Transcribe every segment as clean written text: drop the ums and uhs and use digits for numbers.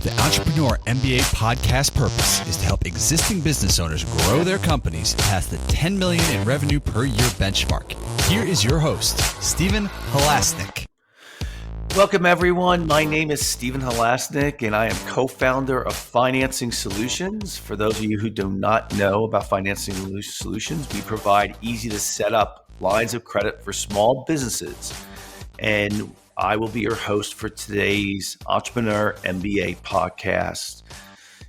The Entrepreneur MBA podcast purpose is to help existing business owners grow their companies past the 10 million in revenue per year benchmark. Here is your host, Stephen Halasnik. Welcome, everyone. My name is Stephen Halasnik, and I am co-founder of Financing Solutions. For those of you who do not know about Financing Solutions, we provide easy to set up lines of credit for small businesses. And I will be your host for today's Entrepreneur MBA podcast.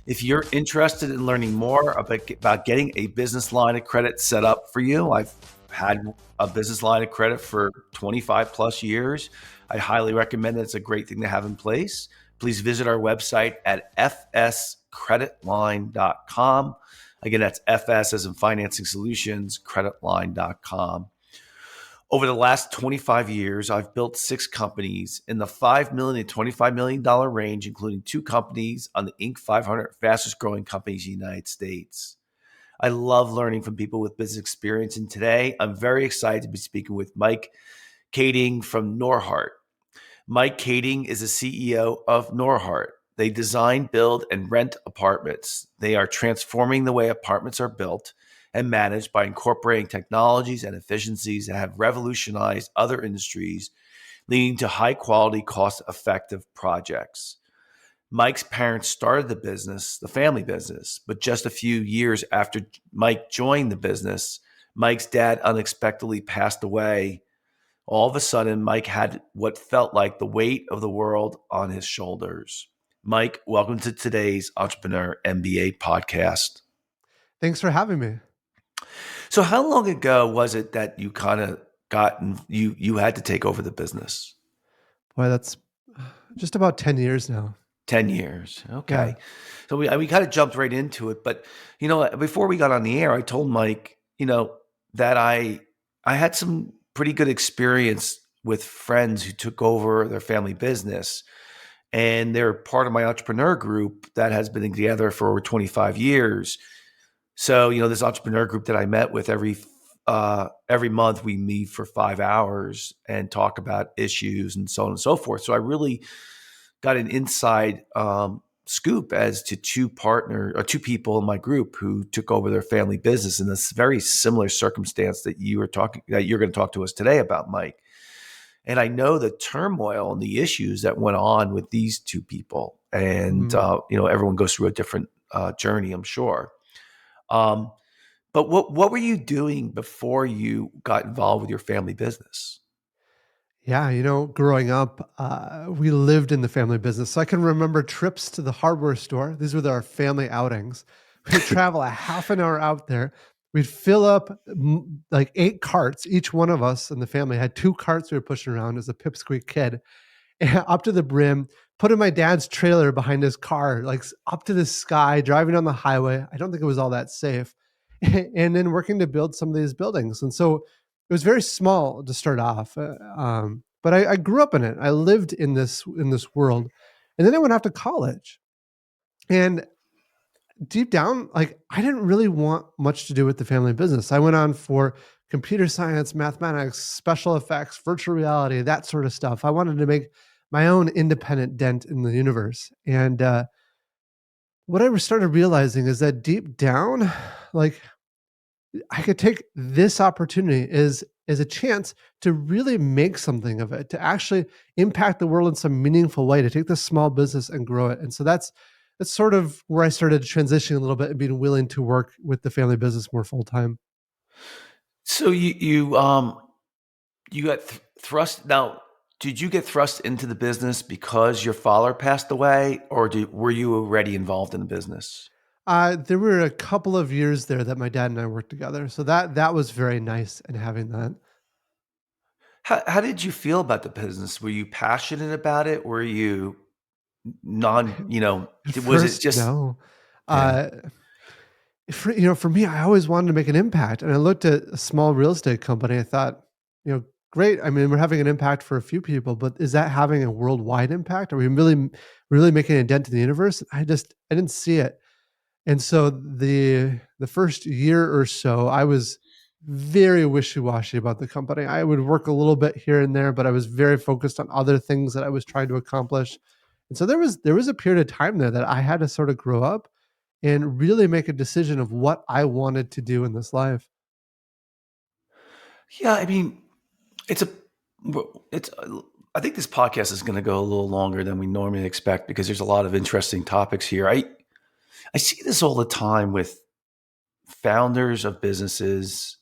If you're interested in learning more about getting a business line of credit set up for you, I've had a business line of credit for 25 plus years. I highly recommend it. It's a great thing to have in place. Please visit our website at fscreditline.com. Again, that's FS as in Financing Solutions, creditline.com. Over the last 25 years, I've built 6 companies in the $5 million to $25 million range, including 2 companies on the Inc. 500 fastest growing companies in the United States. I love learning from people with business experience, and today I'm very excited to be speaking with Mike Kaeding from Norhart. Mike Kaeding is the CEO of Norhart. They design, build, and rent apartments. They are transforming the way apartments are built and managed by incorporating technologies and efficiencies that have revolutionized other industries, leading to high-quality, cost-effective projects. Mike's parents started the family business, but just a few years after Mike joined the business, Mike's dad unexpectedly passed away. All of a sudden, Mike had what felt like the weight of the world on his shoulders. Mike, welcome to today's Entrepreneur MBA podcast. Thanks for having me. So how long ago was it that you kind of you had to take over the business? Boy, that's just about 10 years now. 10 years. Okay. Yeah. So we kind of jumped right into it. But, before we got on the air, I told Mike, that I had some pretty good experience with friends who took over their family business. And they're part of my entrepreneur group that has been together for over 25 years. So, this entrepreneur group that I met with every month, we meet for 5 hours and talk about issues and so on and so forth. So I really got an inside scoop as to two people in my group who took over their family business in this very similar circumstance that you're going to talk to us today about, Mike. And I know the turmoil and the issues that went on with these two people. And, everyone goes through a different journey, I'm sure. But what were you doing before you got involved with your family business? Yeah, growing up, we lived in the family business. So I can remember trips to the hardware store. These were our family outings. We'd travel a half an hour out there. We'd fill up like 8 carts. Each one of us in the family had 2 carts we were pushing around as a pipsqueak kid, up to the brim, put in my dad's trailer behind his car, like up to the sky, driving on the highway. I don't think it was all that safe. And then working to build some of these buildings. And so it was very small to start off. But I grew up in it. I lived in this world. And then I went off to college. And deep down, I didn't really want much to do with the family business. I went on for computer science, mathematics, special effects, virtual reality, that sort of stuff. I wanted to make my own independent dent in the universe. And what I started realizing is that deep down, I could take this opportunity as a chance to really make something of it, to actually impact the world in some meaningful way, to take this small business and grow it. And so that's sort of where I started transitioning a little bit and being willing to work with the family business more full time. So you got thrust. Now, did you get thrust into the business because your father passed away, or were you already involved in the business? There were a couple of years there that my dad and I worked together. So that was very nice, and having that. How did you feel about the business? Were you passionate about it? Were you was it just no? Yeah. For me, I always wanted to make an impact, and I looked at a small real estate company. I thought, great. I mean, we're having an impact for a few people, but is that having a worldwide impact? Are we really making a dent in the universe? I didn't see it. And so the first year or so, I was very wishy-washy about the company. I would work a little bit here and there, but I was very focused on other things that I was trying to accomplish. And so there was a period of time there that I had to sort of grow up and really make a decision of what I wanted to do in this life. Yeah, I mean, it's a it's I think this podcast is going to go a little longer than we normally expect because there's a lot of interesting topics here. I see this all the time with founders of businesses,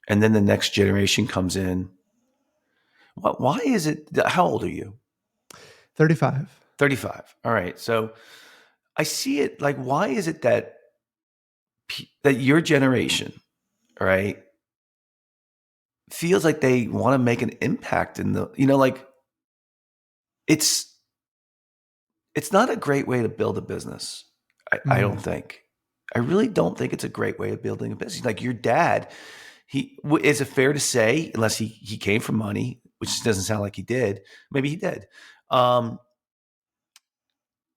and then the next generation comes in. Why is it? How old are you? 35. 35. All right. So I see it like, why is it that that your generation, right, feels like they want to make an impact in the, like it's not a great way to build a business. I don't Mm, think. I really don't think it's a great way of building a business. Like your dad, is it fair to say, unless he came from money, which doesn't sound like he did. Maybe he did. Um,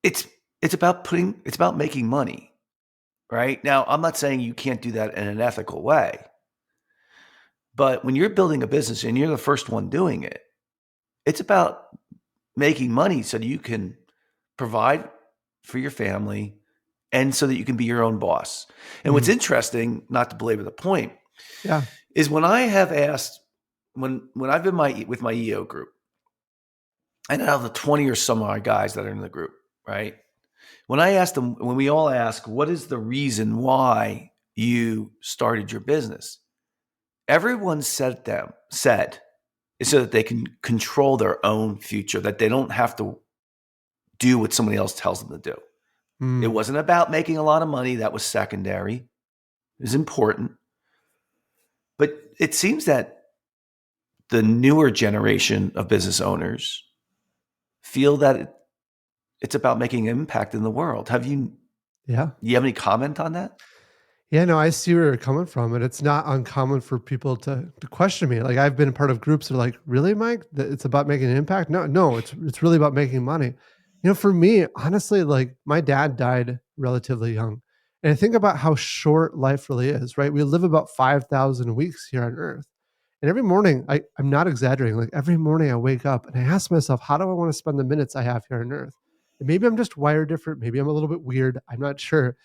it's it's about making money, right? Now, I'm not saying you can't do that in an ethical way, but when you're building a business and you're the first one doing it, it's about making money so that you can provide for your family and so that you can be your own boss. And what's mm, interesting, not to belabor the point, yeah. is when I have asked when I've been with my EO group, and out of the 20 or some odd guys that are in the group, right? When we all ask, what is the reason why you started your business? Everyone said is so that they can control their own future, that they don't have to do what somebody else tells them to do. It Mm, wasn't about making a lot of money. That was secondary. It was important. But it seems that the newer generation of business owners feel that it's about making an impact in the world. yeah. You have any comment on that? Yeah, no, I see where you're coming from, and it's not uncommon for people to question me. Like I've been a part of groups that are like, "Really, Mike? That it's about making an impact?" No, no, it's really about making money. For me, honestly, like my dad died relatively young, and I think about how short life really is. Right? We live about 5,000 weeks here on Earth, and every morning, I'm not exaggerating. Like every morning, I wake up and I ask myself, "How do I want to spend the minutes I have here on Earth?" And maybe I'm just wired different. Maybe I'm a little bit weird. I'm not sure,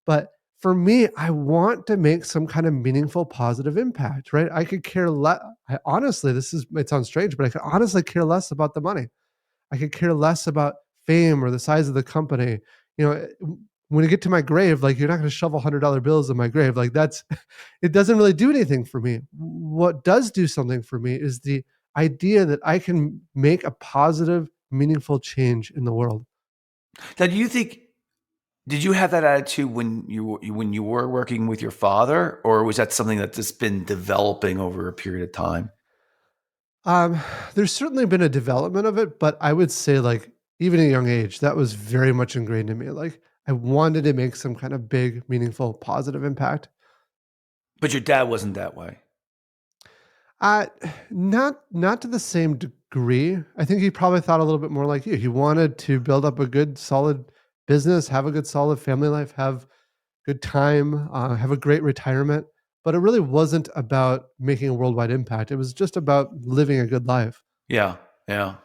but for me, I want to make some kind of meaningful, positive impact, right? I could care less. I honestly, it sounds strange, but I could honestly care less about the money. I could care less about fame or the size of the company. You know, when you get to my grave, like you're not going to shovel $100 bills in my grave. Like it doesn't really do anything for me. What does do something for me is the idea that I can make a positive, meaningful change in the world. Now, did you have that attitude when you were working with your father, or was that something that's just been developing over a period of time? Um, there's certainly been a development of it, but I would say like even at a young age, that was very much ingrained in me. Like I wanted to make some kind of big, meaningful, positive impact. But your dad wasn't that way. Uh not to the same degree. I think he probably thought a little bit more like you. He wanted to build up a good, solid business, have a good, solid family life, have good time, have a great retirement. But it really wasn't about making a worldwide impact. It was just about living a good life. Yeah, yeah.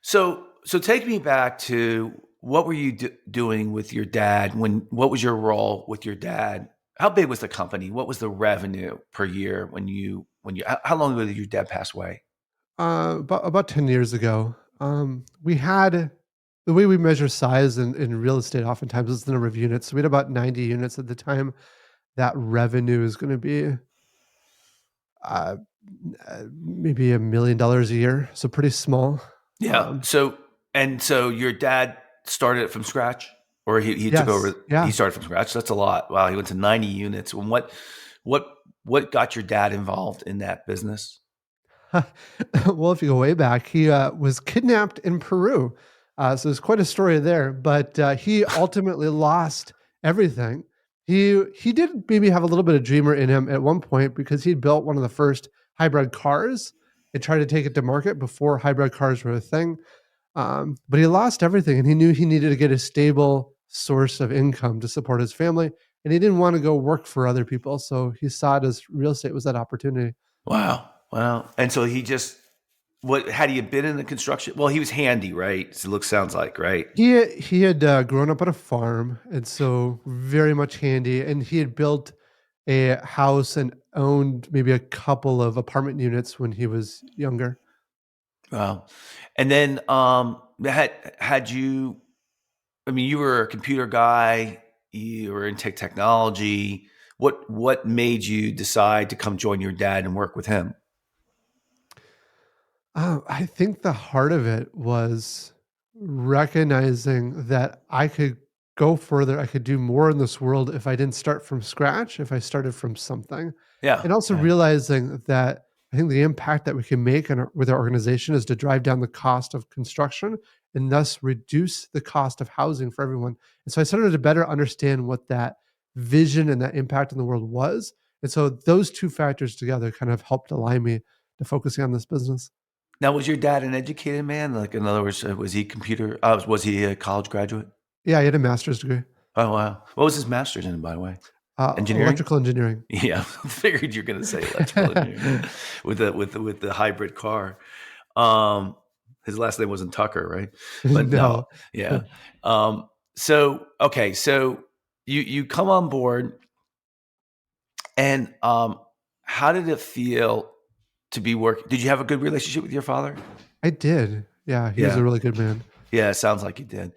So take me back to what were you doing with your dad what was your role with your dad? How big was the company? What was the revenue per year how long ago did your dad pass away? About 10 years ago, we had the way we measure size in real estate oftentimes is the number of units. So we had about 90 units at the time. That revenue is going to be uh, maybe $1 million a year. So pretty small. Yeah. Um, So your dad started it from scratch, or he took yes. over. He Yeah. started from scratch. That's a lot. Wow. He went to 90 units. And what, what got your dad involved in that business? Well, if you go way back, he was kidnapped in Peru. So there's quite a story there, but he ultimately lost everything. He did maybe have a little bit of dreamer in him at one point because he'd built one of the first hybrid cars and tried to take it to market before hybrid cars were a thing. But he lost everything and he knew he needed to get a stable source of income to support his family. And he didn't want to go work for other people. So he saw it as real estate was that opportunity. Wow. Wow. And so he just What had he been in the construction? Well, he was handy, right? Sounds like, right? He had grown up on a farm, and so very much handy. And he had built a house and owned maybe a couple of apartment units when he was younger. Wow. And then had you, I mean, you were a computer guy, you were in technology. What made you decide to come join your dad and work with him? I think the heart of it was recognizing that I could go further. I could do more in this world if I didn't start from scratch, if I started from something. Yeah. And also Yeah. realizing that I think the impact that we can make with our organization is to drive down the cost of construction and thus reduce the cost of housing for everyone. And so I started to better understand what that vision and that impact in the world was. And so those two factors together kind of helped align me to focusing on this business. Now, was your dad an educated man? Like, in other words, was he was he a college graduate? Yeah, he had a master's degree, Oh, wow. What was his master's in, by the way? Engineering? electrical engineering. Yeah, figured you're going to say electrical engineering with the hybrid car. His last name wasn't Tucker, right? But no, No. yeah. So okay, so you come on board, and how did it feel to be working? Did you have a good relationship with your father? I did. Yeah, he was a Yeah, really good man. yeah. It sounds like you did.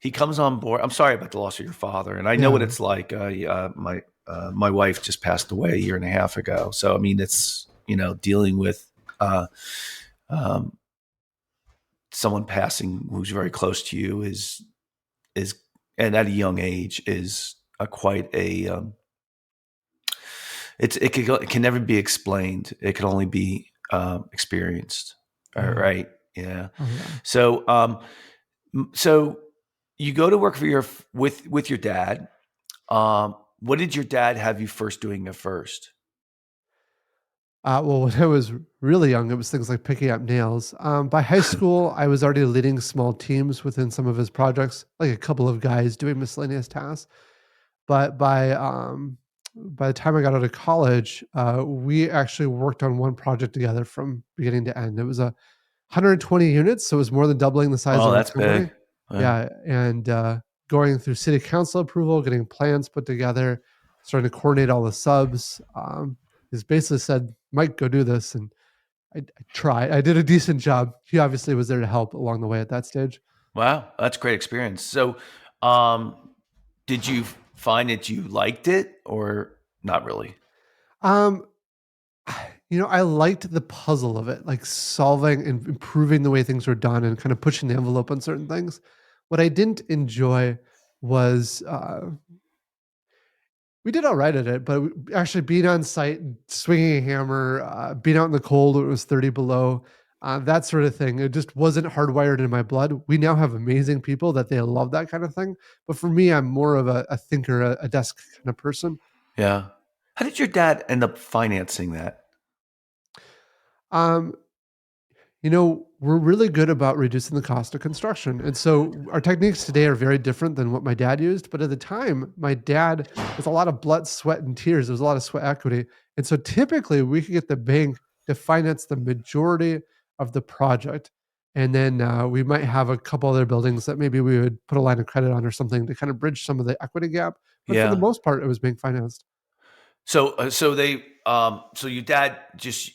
He comes on board. I'm sorry about the loss of your father, and I know what Yeah. it's like. My wife just passed away a year and a half ago, so I mean, it's dealing with um, someone passing who's very close to you is and at a young age is a quite a it can never be explained. It can only be experienced. Yeah. Right? Yeah. Oh, yeah. So so you go to work for with your dad. What did your dad have you first doing at first? Well, when I was really young, it was things like picking up nails. By high school, I was already leading small teams within some of his projects, like a couple of guys doing miscellaneous tasks. But by the time I got out of college, we actually worked on one project together from beginning to end. It was 120 units, so it was more than doubling the size Oh, of our that's company. big. Yeah. Yeah, and going through city council approval, getting plans put together, starting to coordinate all the subs. He's basically said, "Mike, go do this," and I tried. I did a decent job. He obviously was there to help along the way at that stage. Wow, that's a great experience. So, um, did you find that you liked it or not really? Um, I liked the puzzle of it, like solving and improving the way things were done and kind of pushing the envelope on certain things. What I didn't enjoy was we did all right at it, but actually being on site, swinging a hammer, being out in the cold when it was 30 below, that sort of thing, it just wasn't hardwired in my blood. We now have amazing people that they love that kind of thing. But for me, I'm more of a thinker, a desk kind of person. Yeah. How did your dad end up financing that? Um, we're really good about reducing the cost of construction. And so our techniques today are very different than what my dad used. But at the time, my dad, with a lot of blood, sweat, and tears, there was a lot of sweat equity. And so typically we could get the bank to finance the majority of the project. And then we might have a couple other buildings that maybe we would put a line of credit on or something to kind of bridge some of the equity gap. But for the Yeah. most part, it was being financed. So your dad just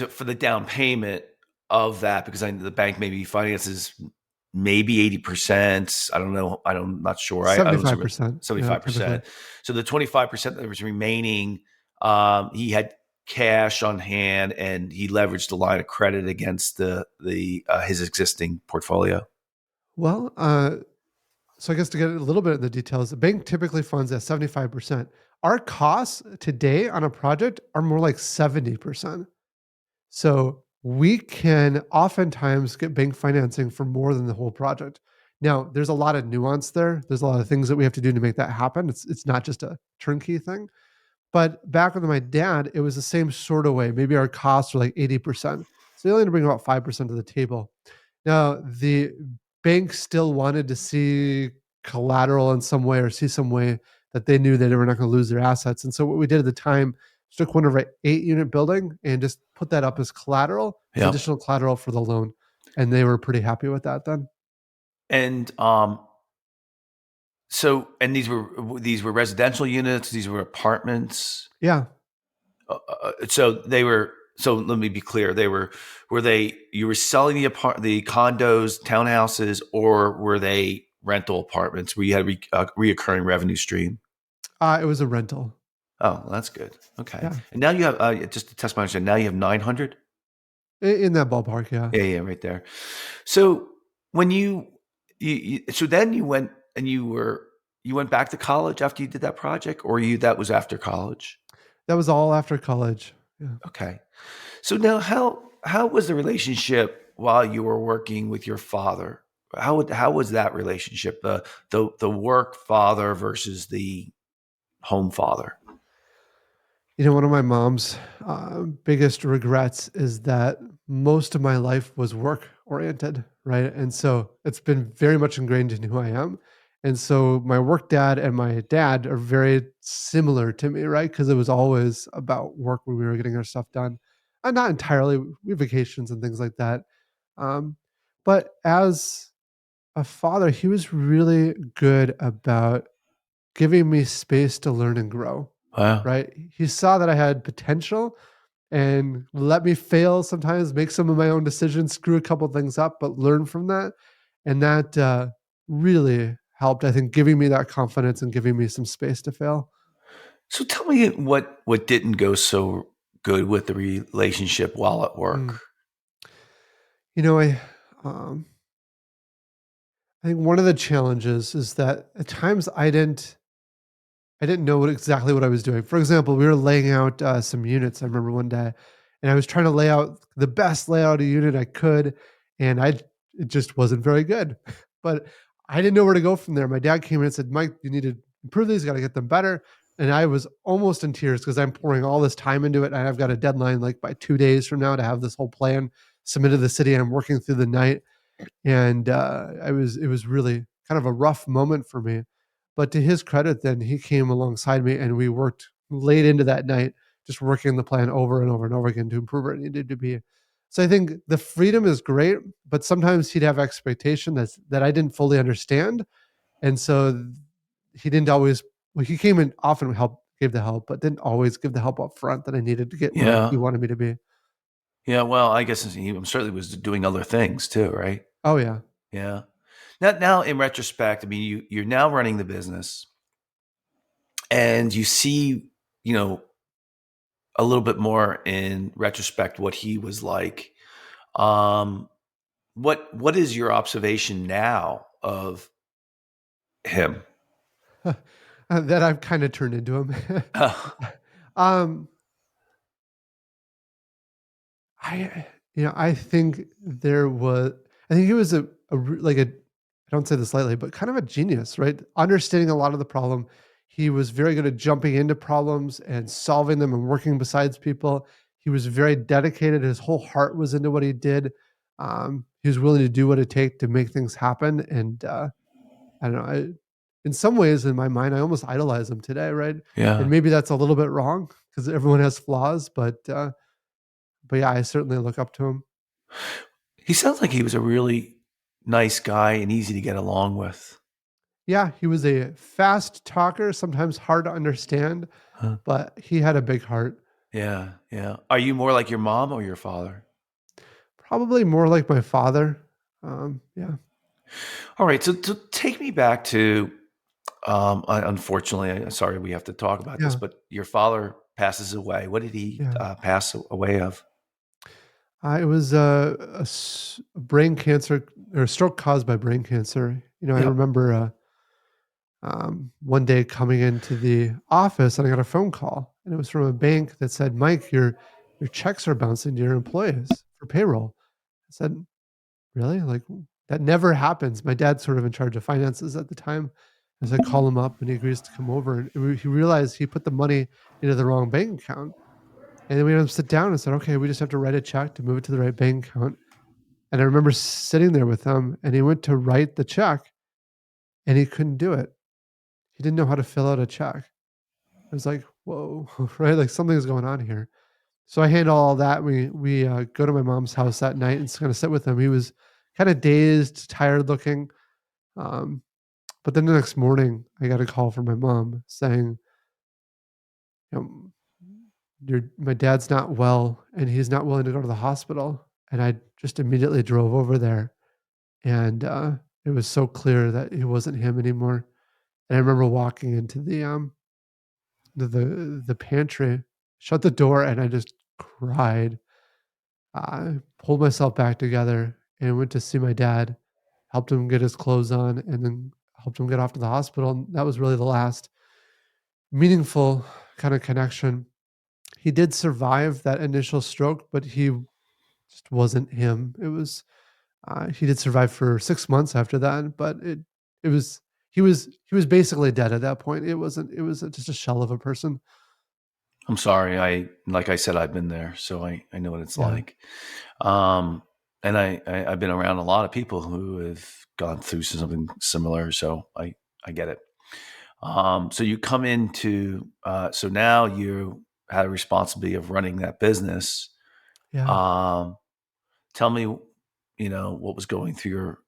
for the down payment of that, because I know the bank maybe finances maybe 80%. I don't know. I'm not sure. I don't remember 75%. Yeah, typically. 75%. So the 25% that was remaining, he had cash on hand and he leveraged the line of credit against the his existing portfolio. Well, so I guess to get a little bit of the details, the bank typically funds at 75%. Our costs today on a project are more like 70%. So we can oftentimes get bank financing for more than the whole project. Now, there's a lot of nuance there. There's a lot of things that we have to do to make that happen. It's not just a turnkey thing. But back with my dad, it was the same sort of way. Maybe our costs were like 80%. So they only had to bring about 5% to the table. Now, the bank still wanted to see collateral in some way or see some way that they knew that they were not going to lose their assets. And so what we did at the time just took one of our 8-unit building and just put that up as collateral, as Yep. additional collateral for the loan. And they were pretty happy with that then. And so, and these were residential units. These were apartments. Yeah. So they were. So let me be clear. Were they? You were selling the condos, townhouses, or were they rental apartments where you had a reoccurring revenue stream? It was a rental. Oh, well, that's good. Okay. Yeah. And now you have just to test my understanding. Now you have 900. In that ballpark. Yeah. Yeah, right there. So when so then you went and you went back to college after you did that project, or that was after college? That was all after college. Yeah. Okay. So now how was the relationship while you were working with your father? How was that relationship? The work father versus the home father? One of my mom's biggest regrets is that most of my life was work oriented, right? And so it's been very much ingrained in who I am. And so my work dad and my dad are very similar to me, right? Because it was always about work when we were getting our stuff done. And not entirely, we have vacations and things like that. Um, but as a father, he was really good about giving me space to learn and grow, Wow. right? He saw that I had potential and let me fail sometimes, make some of my own decisions, screw a couple things up, but learn from that. And that really helped, I think, giving me that confidence and giving me some space to fail. So tell me what didn't go so good with the relationship while at Mm. work. You know, um, I think one of the challenges is that at times I didn't know exactly what I was doing. For example, we were laying out some units. I remember one day, and I was trying to lay out the best layout a unit I could, and it just wasn't very good. But I didn't know where to go from there. My dad came in and said, "Mike, you need to improve these. Got to get them better." And I was almost in tears because I'm pouring all this time into it, and I've got a deadline like by 2 days from now to have this whole plan submitted to the city. And I'm working through the night, and it was really kind of a rough moment for me. But to his credit, then he came alongside me and we worked late into that night, just working the plan over and over and over again to improve where it needed to be. So I think the freedom is great, but sometimes he'd have expectation that I didn't fully understand, and so he didn't always. Well, he came in often gave the help, but didn't always give the help up front that I needed to get where he Yeah. wanted me to be. Yeah. Well, I guess he certainly was doing other things too, right? Oh yeah. Yeah. Now in retrospect, I mean, you're now running the business, and you see, you know, a little bit more in retrospect what he was like. Um, what is your observation now of him? That I've kind of turned into him. Oh, um, I I think I think he was like a I don't say this lightly, but kind of a genius, right? Understanding a lot of the problem. He was very good at jumping into problems and solving them and working besides people. He was very dedicated. His whole heart was into what he did. He was willing to do what it takes to make things happen. And I don't know. In some ways, in my mind, I almost idolize him today, right? yeah. And maybe that's a little bit wrong because everyone has flaws, but yeah, I certainly look up to him. He sounds like he was a really nice guy and easy to get along with. Yeah, he was a fast talker, sometimes hard to understand, Huh. but he had a big heart. Yeah, yeah. Are you more like your mom or your father? Probably more like my father. Yeah, All right, so take me back to unfortunately, sorry we have to talk about this, yeah, but your father passes away. What did he yeah. pass away of? It was a brain cancer or a stroke caused by brain cancer. I Yep. remember one day coming into the office and I got a phone call, and it was from a bank that said, "Mike, your checks are bouncing to your employees for payroll." I said, "Really? Like, that never happens." My dad's sort of in charge of finances at the time. As I call him up and he agrees to come over, and he realized he put the money into the wrong bank account. And then we had him sit down and said, "Okay, we just have to write a check to move it to the right bank account." And I remember sitting there with him and he went to write the check and he couldn't do it. He didn't know how to fill out a check. I was like, whoa, right? Like something's going on here. So I handle all that. We go to my mom's house that night and kind of sit with him. He was kind of dazed, tired looking. Um, but then the next morning, I got a call from my mom saying, you know, my dad's not well and he's not willing to go to the hospital. And I just immediately drove over there, and it was so clear that it wasn't him anymore. And I remember walking into the pantry, shut the door, and I just cried. I pulled myself back together and went to see my dad, helped him get his clothes on, and then helped him get off to the hospital. And that was really the last meaningful kind of connection. He did survive that initial stroke, but he just wasn't him. It was he did survive for 6 months after that, but it was he was basically dead at that point. It was just a shell of a person. I'm sorry. Like I said, I've been there, so I know what it's Yeah. like. And I've been around a lot of people who have gone through something similar, so I get it. So you come into, so now you had a responsibility of running that business. Yeah. Um, Tell me, what was going through your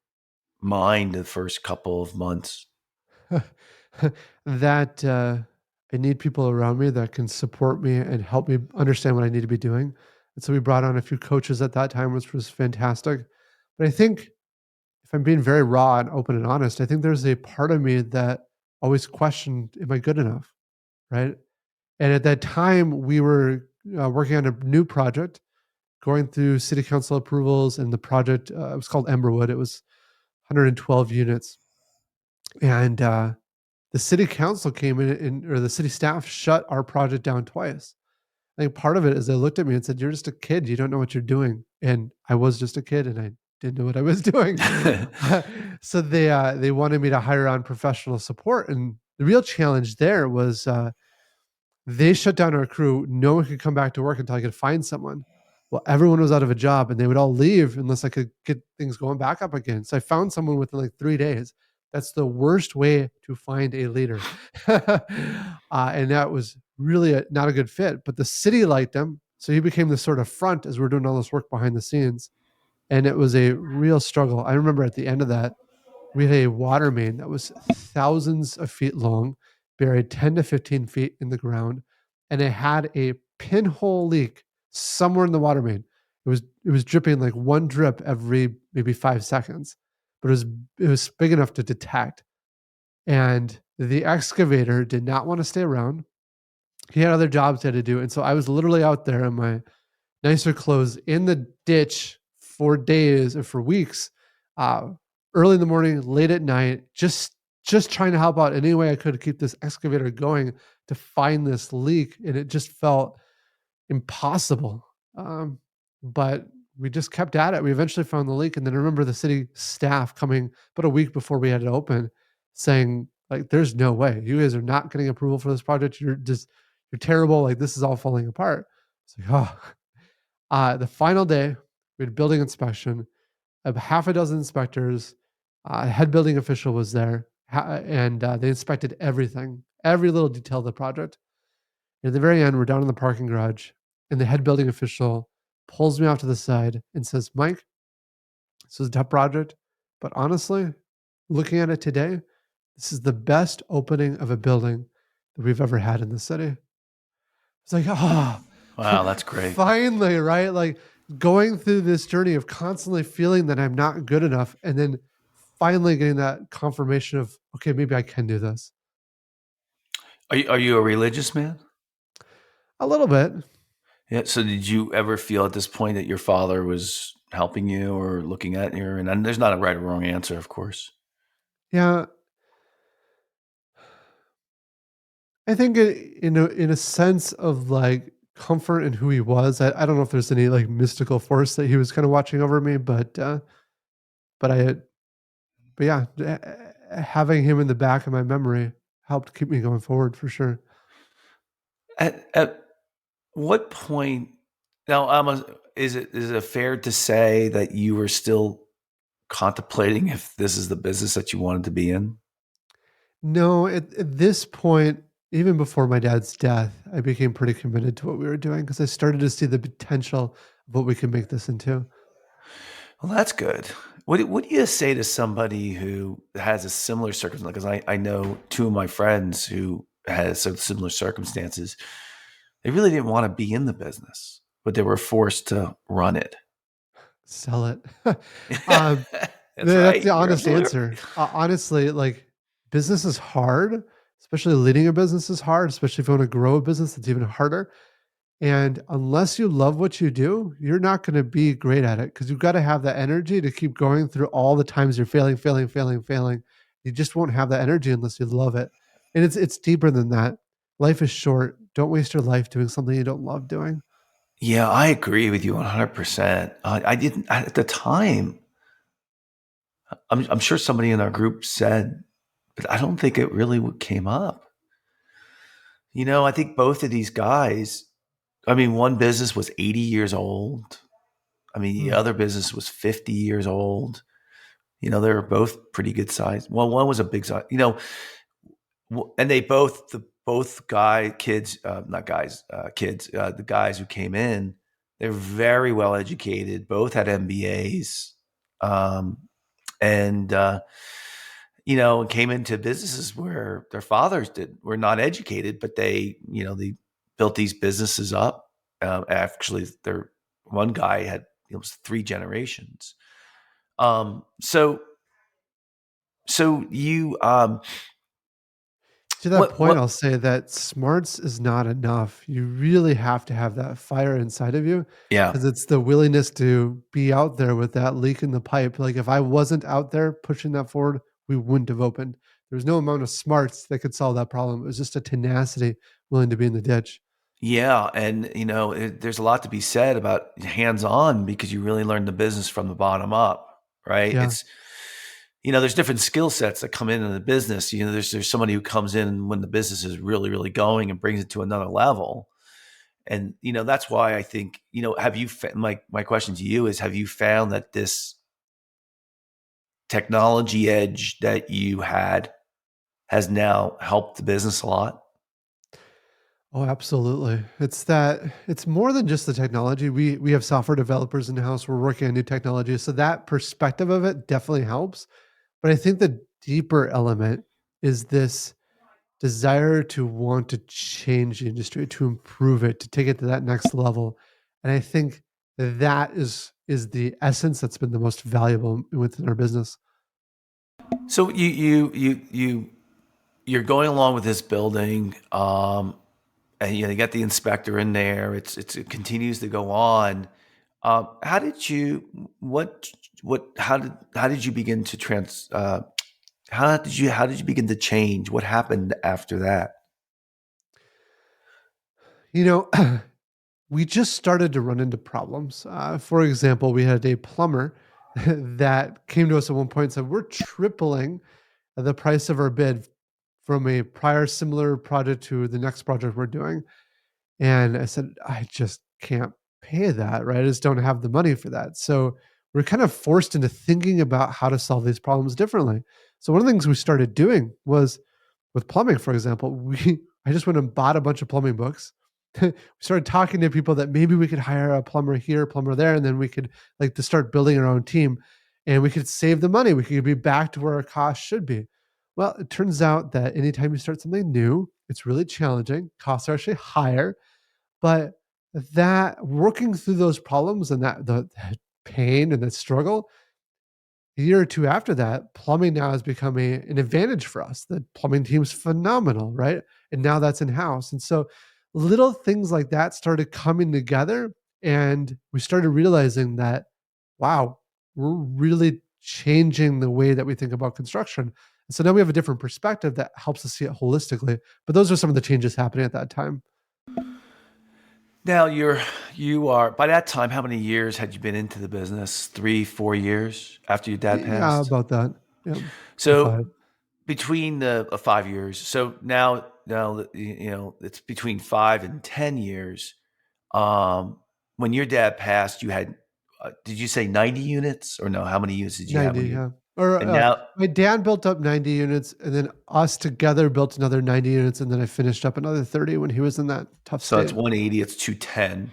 mind the first couple of months. That I need people around me that can support me and help me understand what I need to be doing. And so we brought on a few coaches at that time, which was fantastic. But I think if I'm being very raw and open and honest, I think there's a part of me that always questioned, am I good enough? Right. And at that time, we were working on a new project, going through city council approvals, and the project it was called Emberwood. It was 112 units, and the city council came in or the city staff shut our project down twice. I think part of it is they looked at me and said, "You're just a kid. You don't know what you're doing." And I was just a kid, and I didn't know what I was doing. So they wanted me to hire on professional support, and the real challenge there was they shut down our crew. No one could come back to work until I could find someone. Well, everyone was out of a job and they would all leave unless I could get things going back up again. So I found someone within like 3 days. That's the worst way to find a leader. And that was really not a good fit. But the city liked him. So he became the sort of front as we're doing all this work behind the scenes. And it was a real struggle. I remember at the end of that, we had a water main that was thousands of feet long, buried 10 to 15 feet in the ground, and it had a pinhole leak somewhere in the water main. It was dripping like one drip every maybe 5 seconds, but it was big enough to detect. And the excavator did not want to stay around. He had other jobs he had to do, and so I was literally out there in my nicer clothes in the ditch for days or for weeks, uh, early in the morning, late at night, just trying to help out any way I could to keep this excavator going to find this leak, and it just felt impossible. Um, but we just kept at it. We eventually found the leak, and then I remember the city staff coming about a week before we had it open, saying like, "There's no way you guys are not getting approval for this project. You're terrible. Like this is all falling apart." It's like, oh. The final day, we had building inspection. Of half a dozen inspectors, head building official was there, and they inspected everything, every little detail of the project. And at the very end, we're down in the parking garage, and the head building official pulls me off to the side and says, "Mike, this is a tough project, but honestly, looking at it today, this is the best opening of a building that we've ever had in the city." It's like, oh, Wow, that's great. finally, right? Like going through this journey of constantly feeling that I'm not good enough, and then finally getting that confirmation of, okay, maybe I can do this. Are you a religious man? A little bit. Yeah. So did you ever feel at this point that your father was helping you or looking at you? And then there's not a right or wrong answer, of course. Yeah. I think in a sense of like comfort in who he was. I don't know if there's any like mystical force that he was kind of watching over me, but I but yeah, having him in the back of my memory helped keep me going forward for sure. At what point now is it fair to say that you were still contemplating if this is the business that you wanted to be in? No, at this point, Even before my dad's death, I became pretty committed to what we were doing because I started to see the potential of what we could make this into. Well, that's good. What do you say to somebody who has a similar circumstance? Because I know two of my friends who had some similar circumstances. They really didn't want to be in the business, but they were forced to run it. Sell it. um, That's that's right. the You're honest absolutely right. answer. Honestly, like business is hard, especially leading a business is hard, especially if you want to grow a business, it's even harder. And unless you love what you do, you're not going to be great at it because you've got to have the energy to keep going through all the times you're failing, failing, failing, failing. You just won't have that energy unless you love it. And it's deeper than that. Life is short. Don't waste your life doing something you don't love doing. Yeah, I agree with you 100%. I didn't at the time. I'm sure somebody in our group said, but I don't think it really came up. I think both of these guys. I mean, one business was 80 years old. I mean, the Hmm. other business was 50 years old. They were both pretty good size. Well, one was a big size. And they both kids, not guys, kids, the guys who came in, they're very well educated. Both had MBAs, and came into businesses where their fathers were not educated, but they built these businesses up. Actually, their one guy had it was three generations. So you To that point, what I'll say that smarts is not enough. You really have to have that fire inside of you yeah. because it's the willingness to be out there with that leak in the pipe. Like if I wasn't out there pushing that forward, we wouldn't have opened. There was no amount of smarts that could solve that problem. It was just a tenacity willing to be in the ditch. Yeah, and there's a lot to be said about hands-on because you really learn the business from the bottom up, right? Yeah. There's different skill sets that come into the business. There's somebody who comes in when the business is really, really going and brings it to another level. And that's why I think, have you my question to you is, have you found that this technology edge that you had has now helped the business a lot? Oh, absolutely. It's more than just the technology. We have software developers in house. We're working on new technology. So that perspective of it definitely helps. But I think the deeper element is this desire to want to change the industry, to improve it, to take it to that next level. And I think that is the essence that's been the most valuable within our business. So you're going along with this building. And you got the inspector in there. It continues to go on. How did you what how did you begin to how did you begin to change? What happened after that? You know, we just started to run into problems. For example, we had a plumber that came to us at one point and said, "We're tripling the price of our bid from a prior similar project to the next project we're doing." And I said, "I just can't pay that, right? I just don't have the money for that." So we're kind of forced into thinking about how to solve these problems differently. So one of the things we started doing was with plumbing, for example, we I just went and bought a bunch of plumbing books. We started talking to people that maybe we could hire a plumber here, plumber there, and then we could like to start building our own team and we could save the money. We could be back to where our costs should be. Well, it turns out that anytime you start something new, it's really challenging. Costs are actually higher, but that working through those problems and that pain and that struggle, a year or two after that, plumbing now has become an advantage for us. The plumbing team's phenomenal, right? And now that's in house. And so little things like that started coming together. And we started realizing that, wow, we're really changing the way that we think about construction. And so now we have a different perspective that helps us see it holistically. But those are some of the changes happening at that time. Now you are by that time. How many years had you been into the business? 3, 4 years after your dad Yeah, passed. about that. Yeah, or So 5. between the 5 years. So now it's between 5 and 10 years. Um, when your dad passed, you had did you say 90 units or no? How many units did you have 90, when you yeah. Or And now, my dad built up 90 units, and then us together built another 90 units, and then I finished up another 30 when he was in that tough so it's state. 180, it's 210.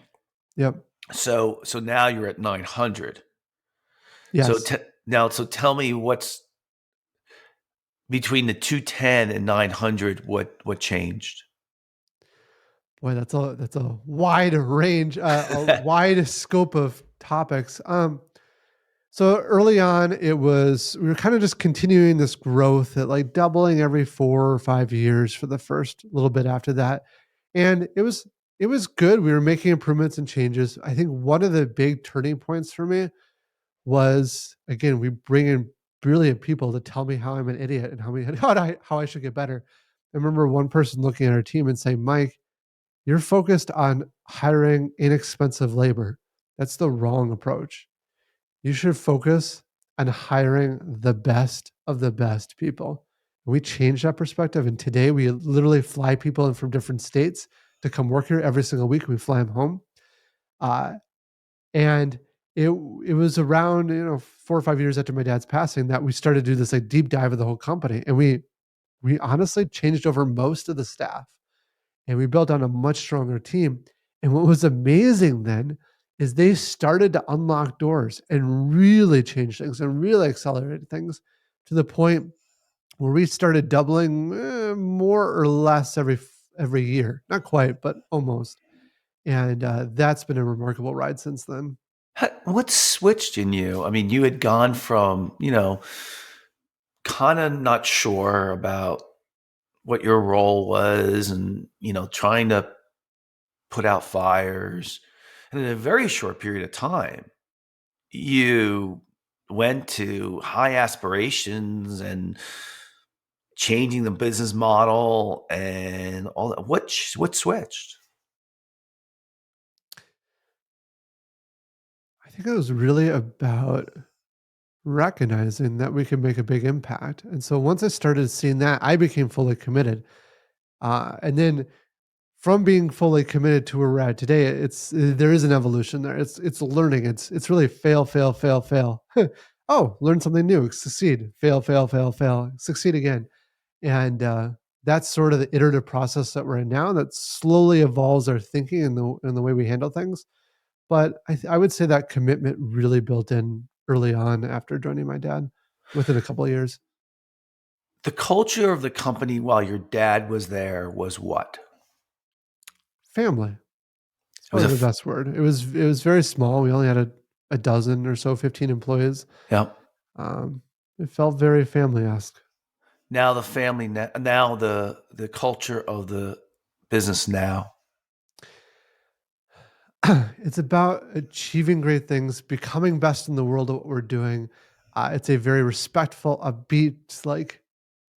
Yep. So now you're at 900. So Yes. so tell me what's between the 210 and 900, what changed? Boy, that's a wide range, a wide scope of topics. So early on, we were kind of just continuing this growth at like doubling every 4 or 5 years for the first little bit after that, and it was good. We were making improvements and changes. I think one of the big turning points for me was, again, we bring in brilliant people to tell me how I'm an idiot and how I should get better. I remember one person looking at our team and saying, "Mike, you're focused on hiring inexpensive labor. That's the wrong approach. You should focus on hiring the best of the best people." And we changed that perspective. And today we literally fly people in from different states to come work here every single week. We fly them home. Uh, and it was around 4 or 5 years after my dad's passing that we started to do this like deep dive of the whole company. And we honestly changed over most of the staff, and we built on a much stronger team. And what was amazing then is they started to unlock doors and really change things and really accelerate things to the point where we started doubling, more or less every year. Not quite, but almost. And that's been a remarkable ride since then. What switched in you? I mean, you had gone from, kind of not sure about what your role was and, trying to put out fires. And in a very short period of time, you went to high aspirations and changing the business model and all that. What switched? I think it was really about recognizing that we could make a big impact. And so once I started seeing that, I became fully committed. And then from being fully committed to where we're at today, there is an evolution there. It's learning. It's really fail, fail, fail, fail. Oh, learn something new, succeed, fail, fail, fail, fail, succeed again. And that's sort of the iterative process that we're in now that slowly evolves our thinking and the way we handle things. But I would say that commitment really built in early on after joining my dad within a couple of years. The culture of the company while your dad was there was what? Family. It's It was probably the best word. It was very small. We only had a dozen or so, 15 employees. yeah. Um, it felt very family-esque. Now the family, now the culture of the business now. It's about achieving great things, becoming best in the world at what we're doing. It's a very respectful, upbeat, like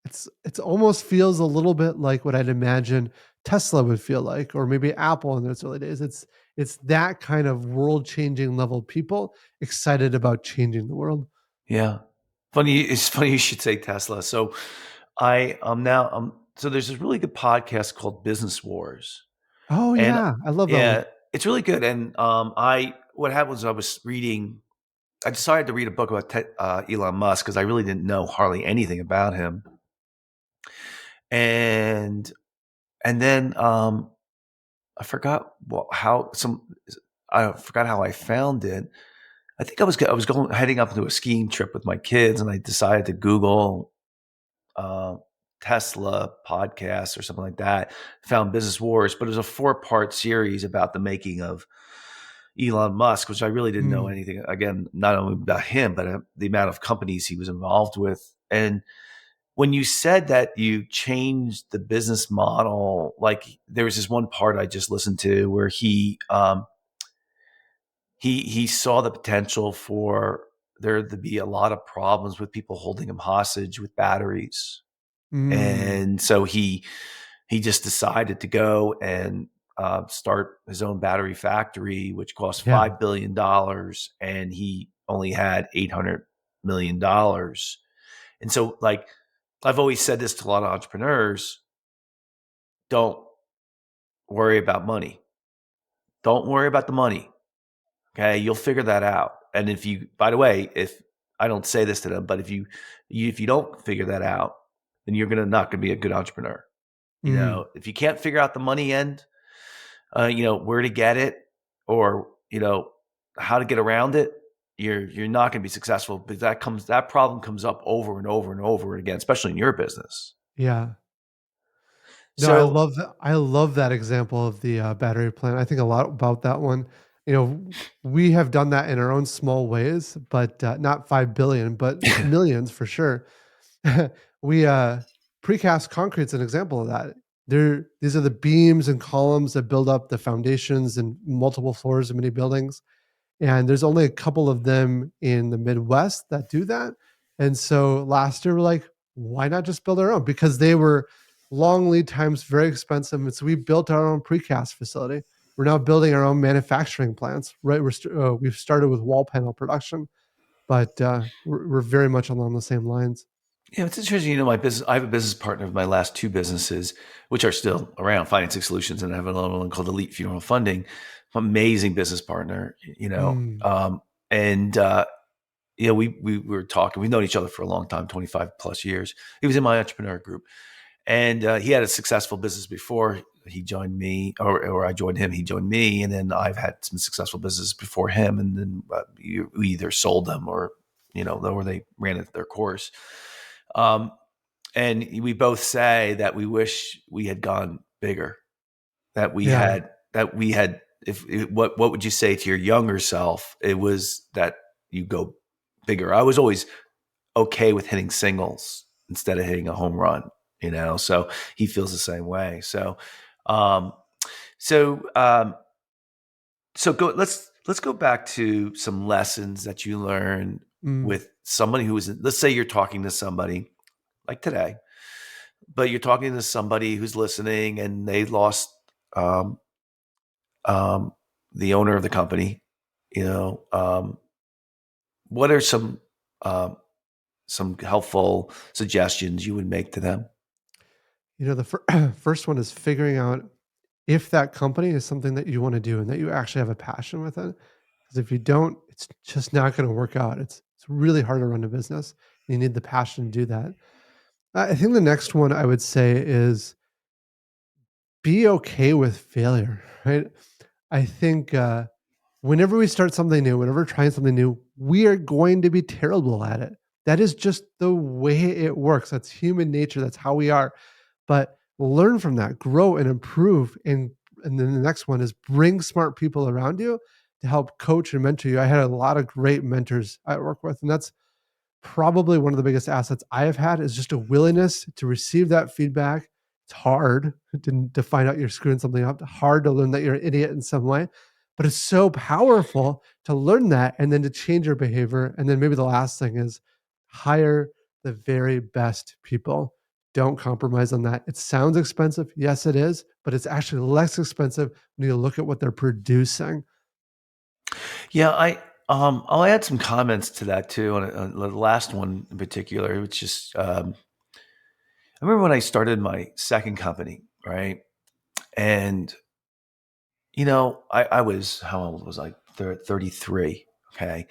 it's almost feels a little bit like what I'd imagine Tesla would feel like, or maybe Apple in its early days. It's that kind of world-changing level people excited about changing the world. Yeah. Funny. It's funny you should say Tesla. So so there's this really good podcast called Business Wars. Oh And yeah, I love that one. yeah, it's really good. And what happened was I decided to read a book about Elon Musk because I really didn't know hardly anything about him. And then I forgot I forgot how I found it. I think I was going heading up to a skiing trip with my kids, and I decided to Google uh, Tesla podcast or something like that. Found Business Wars, but it was a 4-part series about the making of Elon Musk, which I really didn't know Mm. anything. Again, not only about him, but the amount of companies he was involved with. And when you said that you changed the business model, like there was this one part I just listened to where he saw the potential for there to be a lot of problems with people holding him hostage with batteries, Mm. and so he just decided to go and start his own battery factory, which cost Yeah. $5 billion, and he only had $800 million. And so, like I've always said this to a lot of entrepreneurs: don't worry about money. Don't worry about the money. Okay, you'll figure that out. And if you, by the way, if I don't say this to them, but if you don't figure that out, then you're not going to be a good entrepreneur. Mm, If you can't figure out the money end, where to get it, or how to get around it, you're not going to be successful, because that problem comes up over and over and over again, especially in your business. yeah. No, I So love that. I love that example of the battery plant. I think a lot about that one. You know, we have done that in our own small ways, but not 5 billion, but millions for sure. we Precast concrete's an example of that. These are the beams and columns that build up the foundations and multiple floors of many buildings. And there's only a couple of them in the Midwest that do that. And so last year, we're like, why not just build our own? Because they were long lead times, very expensive. And so we built our own precast facility. We're now building our own manufacturing plants, right? We've started with wall panel production, but we're very much along the same lines. yeah, it's interesting. My business. I have a business partner of my last two businesses, which are still around, Financing Solutions, and I have another one called Elite Funeral Funding. Amazing business partner. Mm, And we were talking. We've known each other for a long time, 25 plus years. He was in my entrepreneur group, and he had a successful business before he joined me, or I joined him. He joined me, and then I've had some successful business before him, and then we either sold them, or or they ran it their course. Um, and we both say that we wish we had gone bigger. That we yeah. had what would you say to your younger self? It was that you go bigger. I was always okay with hitting singles instead of hitting a home run, so he feels the same way. Um, so, let's go back to some lessons that you learned Mm, with somebody who is, let's say you're talking to somebody like today, but you're talking to somebody who's listening, and they lost, um, um, the owner of the company. What are some helpful suggestions you would make to them? the first one is figuring out if that company is something that you want to do and that you actually have a passion with it. Because if you don't, it's just not going to work out. It's really hard to run a business. You need the passion to do that. I think the next one I would say is be okay with failure, right? I think whenever we start something new, whenever we're trying something new, we are going to be terrible at it. That is just the way it works. That's human nature. That's how we are. But learn from that, grow and improve. And then the next one is bring smart people around you to help coach and mentor you. I had a lot of great mentors I work with, and that's probably one of the biggest assets I have had is just a willingness to receive that feedback. It's hard to find out you're screwing something up, hard to learn that you're an idiot in some way, but it's so powerful to learn that and then to change your behavior. And then maybe the last thing is hire the very best people. Don't compromise on that. It sounds expensive. Yes, it is, but it's actually less expensive when you look at what they're producing. Yeah, I'll add some comments to that too. On the last one in particular, which just I remember when I started my second company, right? And I was, how old was I? 33. Okay,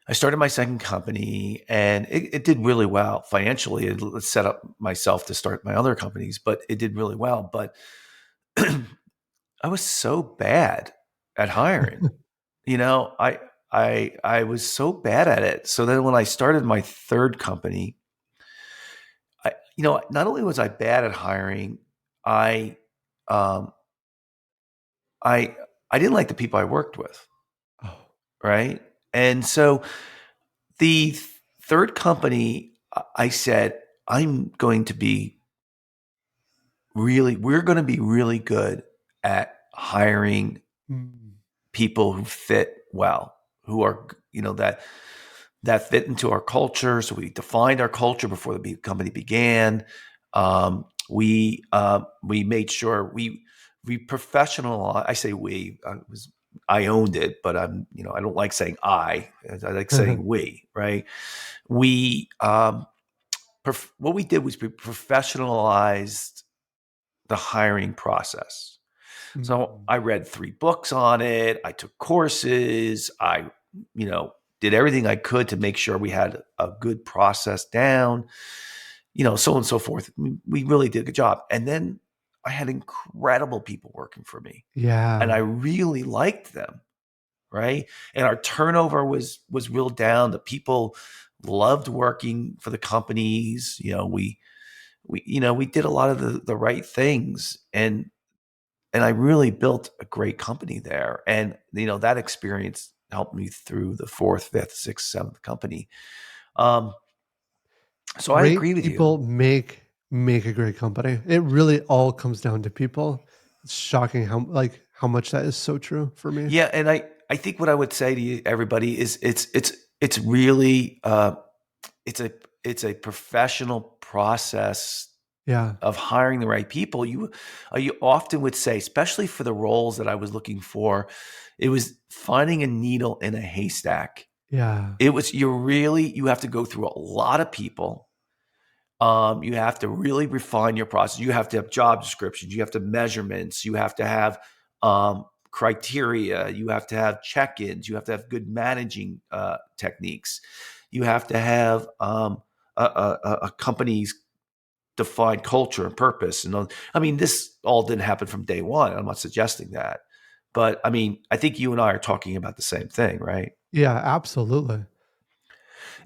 I started my second company, and it did really well financially. It set up myself to start my other companies, but it did really well. But I was so bad at hiring. You know, I was so bad at it. So then when I started my third company, not only was I bad at hiring, I um I I didn't like the people I worked with, Oh, right? And so the third company, I said, we're going to be really good at hiring mm, people who fit well, who are, that fit into our culture. So we defined our culture before the company began. We made sure we professional. I say we. I owned it, but I don't like saying I. I like saying we. Right. We what we did was we professionalized the hiring process. So mm, I read 3 books on it. I took courses. I, did everything I could to make sure we had a good process down, so on and so forth. We really did a good job. And then I had incredible people working for me, and I Yeah. really liked them, right? And our turnover was real down. The people loved working for the companies. We did a lot of the right things, and I really built a great company there. And that experience helped me through the fourth, fifth, sixth, seventh company. Um, so I agree Great with you. people make a great company. It really all comes down to people. It's shocking how much that is so true for me. Yeah, and I think what I would say to you, everybody, is it's really it's a professional process Yeah. of hiring the right people. You often would say, especially for the roles that I was looking for, it was finding a needle in a haystack. Yeah. You have to go through a lot of people. You have to really refine your process. You have to have job descriptions. You have to have measurements. You have to have criteria. You have to have check-ins. You have to have good managing techniques. You have to have a company's defined culture and purpose. And I mean, this all didn't happen from day one. I'm not suggesting that, but I mean, I think you and I are talking about the same thing, right? Yeah, absolutely.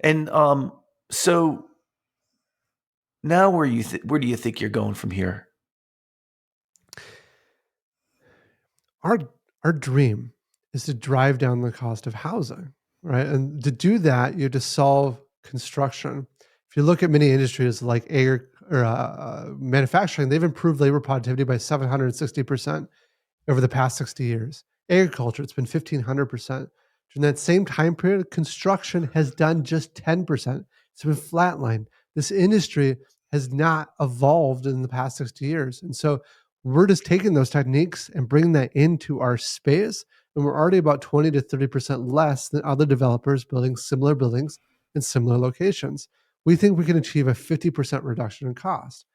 And so now, where do you think you're going from here? Our our dream is to drive down the cost of housing, right? And to do that, you have to solve construction. If you look at many industries like manufacturing, they've improved labor productivity by 760% over the past 60 years. Agriculture, it's been 1,500%. During that same time period, construction has done just 10%. It's been flatlined. This industry has not evolved in the past 60 years. And so we're just taking those techniques and bringing that into our space. And we're already about 20 to 30% less than other developers building similar buildings in similar locations. We think we can achieve a 50% reduction in cost.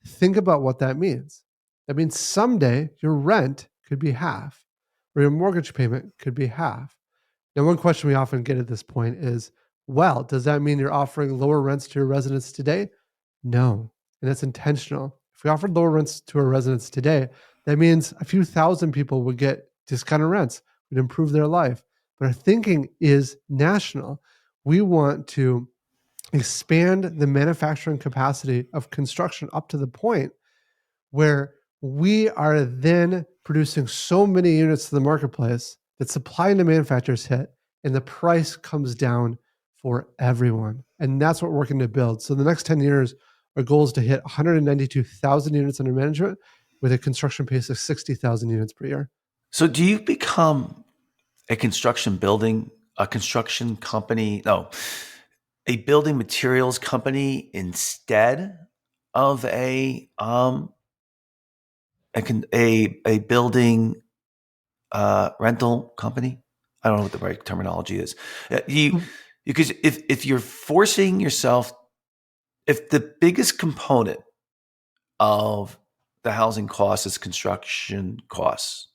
Think about what that means. That means someday your rent could be half, or your mortgage payment could be half. Now, one question we often get at this point is, well, does that mean you're offering lower rents to your residents today? No, and that's intentional. If we offered lower rents to our residents today, that means a few thousand people would get discounted rents, would improve their life. But our thinking is national. We want to expand the manufacturing capacity of construction up to the point where we are then producing so many units to the marketplace that supply and demand factors hit and the price comes down for everyone. And that's what we're working to build. So the next 10 years, our goal is to hit 192,000 units under management with a construction pace of 60,000 units per year. So do you become a construction company, no, a building materials company instead of a building rental company? I don't know what the right terminology is. Because if you're forcing yourself, if the biggest component of the housing cost is construction costs,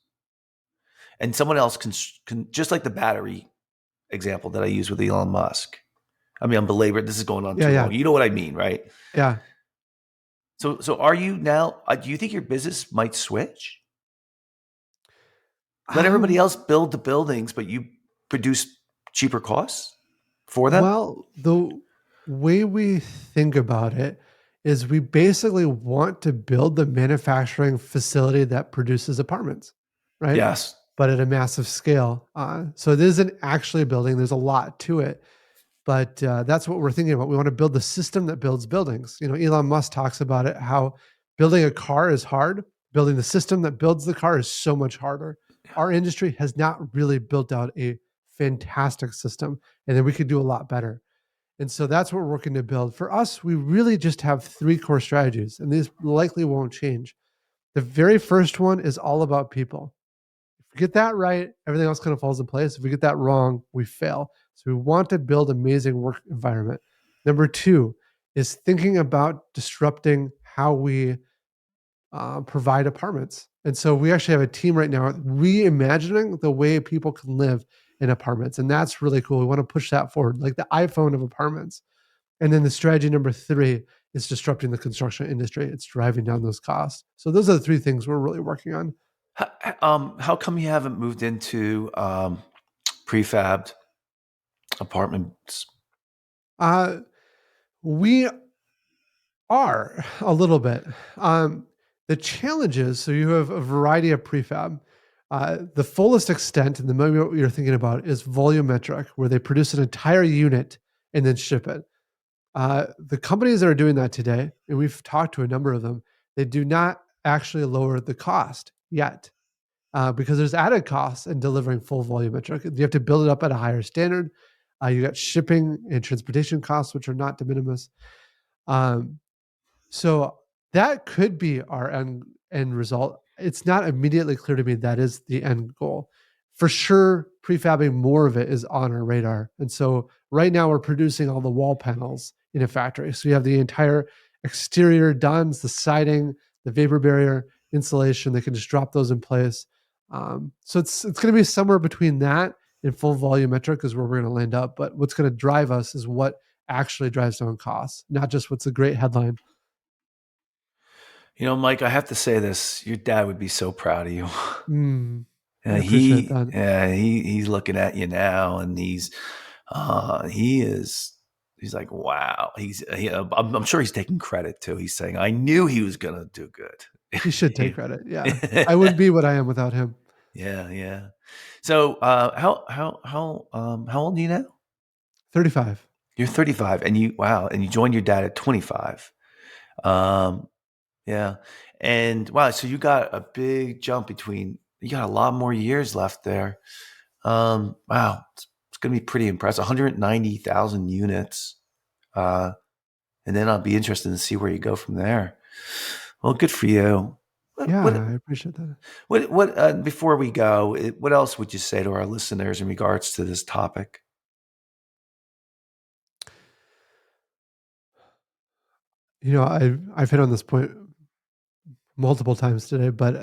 and someone else can just like the battery example that I use with Elon Musk. I mean, I'm belabored. This is going on Yeah, too yeah, long. You know what I mean, right? yeah. So are you now? Do you think your business might switch? Let everybody Um, else build the buildings, but you produce cheaper costs for them? Well, the way we think about it is we basically want to build the manufacturing facility that produces apartments, right? Yes. But at a massive scale. So it isn't actually a building, there's a lot to it. But that's what we're thinking about. We want to build the system that builds buildings. Elon Musk talks about it, how building a car is hard. Building the system that builds the car is so much harder. Our industry has not really built out a fantastic system, and then we could do a lot better. And so that's what we're working to build. For us, we really just have three core strategies, and these likely won't change. The very first one is all about people. If we get that right, everything else kind of falls in place. If we get that wrong, we fail. So we want to build amazing work environment. Number two is thinking about disrupting how we provide apartments. And so we actually have a team right now reimagining the way people can live in apartments. And that's really cool. We want to push that forward, like the iPhone of apartments. And then the strategy number 3 is disrupting the construction industry. It's driving down those costs. So those are the 3 things we're really working on. How come you haven't moved into prefabbed apartments? We are a little bit. The challenge is, so you have a variety of prefab. The fullest extent, and the maybe what you're thinking about, is volumetric, where they produce an entire unit and then ship it. The companies that are doing that today, and we've talked to a number of them, they do not actually lower the cost yet, because there's added costs in delivering full volumetric. You have to build it up at a higher standard. You got shipping and transportation costs, which are not de minimis. Um, so that could be our end result. It's not immediately clear to me that is the end goal. For sure, prefabbing more of it is on our radar. And so right now we're producing all the wall panels in a factory. So you have the entire exterior done, the siding, the vapor barrier, insulation. They can just drop those in place. So it's going to be somewhere between that and full volumetric is where we're going to land up. But what's going to drive us is what actually drives down costs, not just what's a great headline. Mike, I have to say this. Your dad would be so proud of you. I appreciate that. He's looking at you now, and he's like, wow. I'm sure he's taking credit too. He's saying, I knew he was gonna do good. He should take credit. Yeah, I wouldn't be what I am without him. Yeah. So, how old are you now? 35. You're 35, and you joined your dad at 25. Yeah. And wow, so you got a big jump you got a lot more years left there. Wow, it's going to be pretty impressive. 190,000 units. And then I'll be interested to see where you go from there. Well, good for you. I appreciate that. Before we go, what else would you say to our listeners in regards to this topic? I've hit on this point multiple times today, but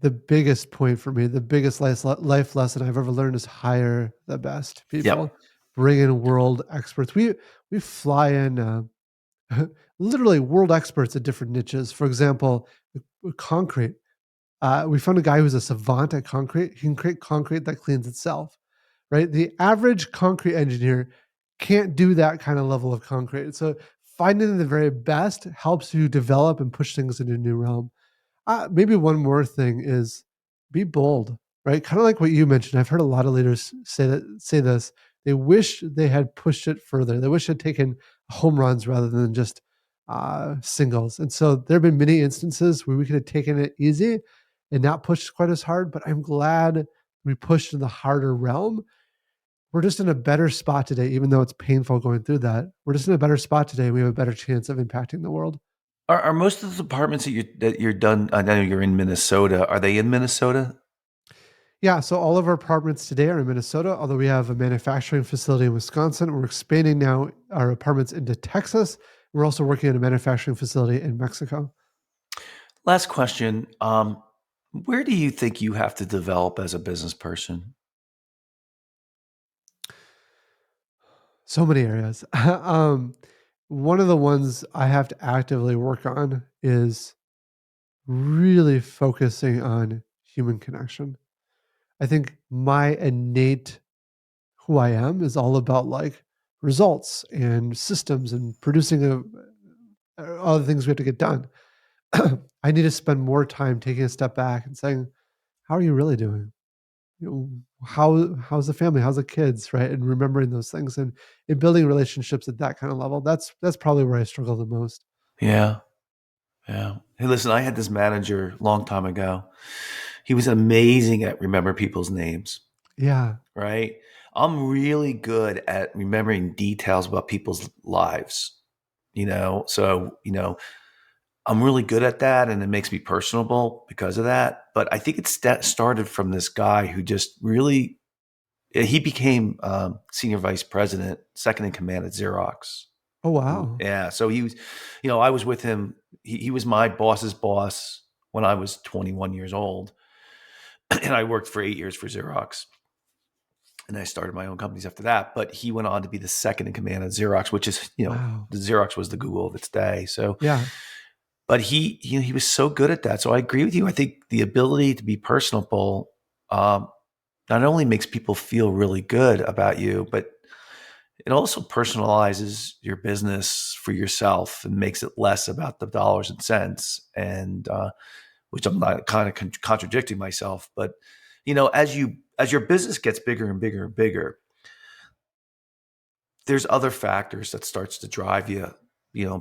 the biggest point for me, the biggest life lesson I've ever learned is hire the best people. Yep. Bring in world experts. We fly in literally world experts at different niches. For example, concrete. We found a guy who's a savant at concrete. He can create concrete that cleans itself, right? The average concrete engineer can't do that kind of level of concrete. So finding the very best helps you develop and push things into a new realm. Maybe one more thing is be bold, right? Kind of like what you mentioned. I've heard a lot of leaders say this. They wish they had pushed it further. They wish they'd taken home runs rather than just singles. And so there have been many instances where we could have taken it easy and not pushed quite as hard, but I'm glad we pushed in the harder realm. We're just in a better spot today, even though it's painful going through that. We're just in a better spot today. We have a better chance of impacting the world. Are most of the departments that you're done? I know you're in Minnesota. Are they in Minnesota? Yeah, so all of our apartments today are in Minnesota, although we have a manufacturing facility in Wisconsin. We're expanding now our apartments into Texas. We're also working on a manufacturing facility in Mexico. Last question. Where do you think you have to develop as a business person? So many areas. One of the ones I have to actively work on is really focusing on human connection. I think my innate who I am is all about like results and systems and producing all the things we have to get done. I need to spend more time taking a step back and saying, "How are you really doing? How's the family? How's the kids?" Right, and remembering those things and building relationships at that kind of level. That's probably where I struggle the most. Yeah. Hey, listen, I had this manager a long time ago. He was amazing at remembering people's names. Yeah. Right. I'm really good at remembering details about people's lives. So I'm really good at that, and it makes me personable because of that. But I think it started from this guy who just really he became senior vice president, second in command at Xerox. Oh wow. Yeah. So he was, I was with him. He was my boss's boss when I was 21 years old, and I worked for 8 years for Xerox. And I started my own companies after that. But he went on to be the second in command at Xerox, which is, Wow. the Xerox was the Google of its day. So, Yeah. but he was so good at that. So I agree with you. I think the ability to be personable not only makes people feel really good about you, but it also personalizes your business for yourself and makes it less about the dollars and cents. And which I'm not kind of contradicting myself, but as your business gets bigger and bigger and bigger, there's other factors that starts to drive you. Yeah.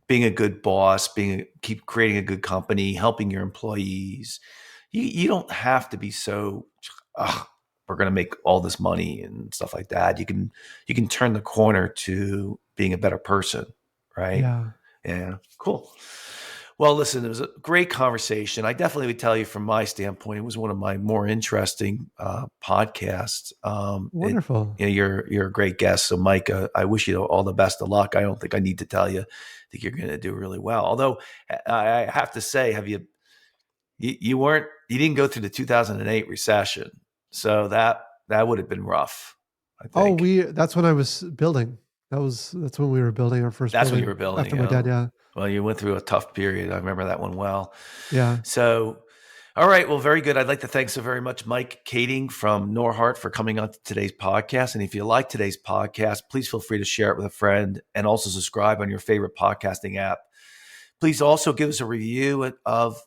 Being a good boss, keep creating a good company, helping your employees. You don't have to be so. We're going to make all this money and stuff like that. You can turn the corner to being a better person, right? Yeah. Yeah, cool. Well, listen, it was a great conversation. I definitely would tell you from my standpoint, it was one of my more interesting podcasts. Wonderful. You're a great guest. So, Mike, I wish you all the best of luck. I don't think I need to tell you. I think you're going to do really well. Although I have to say, you didn't go through the 2008 recession, so that would have been rough, I Oh, think. that's when I was building. That's when we were building our first That's when you building were building. after my dad. Yeah. Well, you went through a tough period. I remember that one well. Yeah. So, all right. Well, very good. I'd like to thank so very much Mike Kaeding from Norhart for coming on to today's podcast. And if you like today's podcast, please feel free to share it with a friend and also subscribe on your favorite podcasting app. Please also give us a review of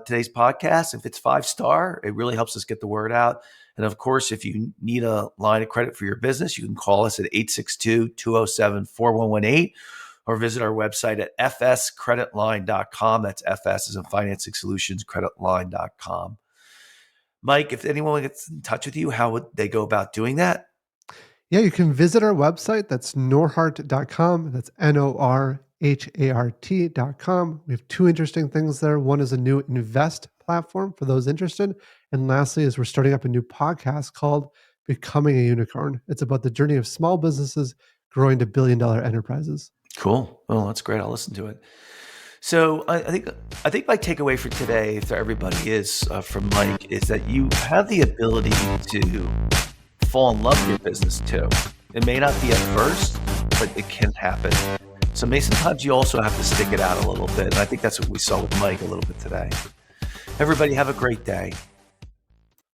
today's podcast. If it's 5-star, it really helps us get the word out. And of course, if you need a line of credit for your business, you can call us at 862-207-4118 or visit our website at fscreditline.com. That's FS as in Financing Solutions, creditline.com. Mike, if anyone gets in touch with you, how would they go about doing that? Yeah, you can visit our website. That's norhart.com. That's norhart.com. We have two interesting things there. One is a new invest platform for those interested. And lastly, is we're starting up a new podcast called Becoming a Unicorn. It's about the journey of small businesses growing to billion-dollar enterprises. Cool. Well, that's great. I'll listen to it. So I think my takeaway for today for everybody is from Mike is that you have the ability to fall in love with your business too. It may not be at first, but it can happen. So sometimes you also have to stick it out a little bit. And I think that's what we saw with Mike a little bit today. Everybody have a great day.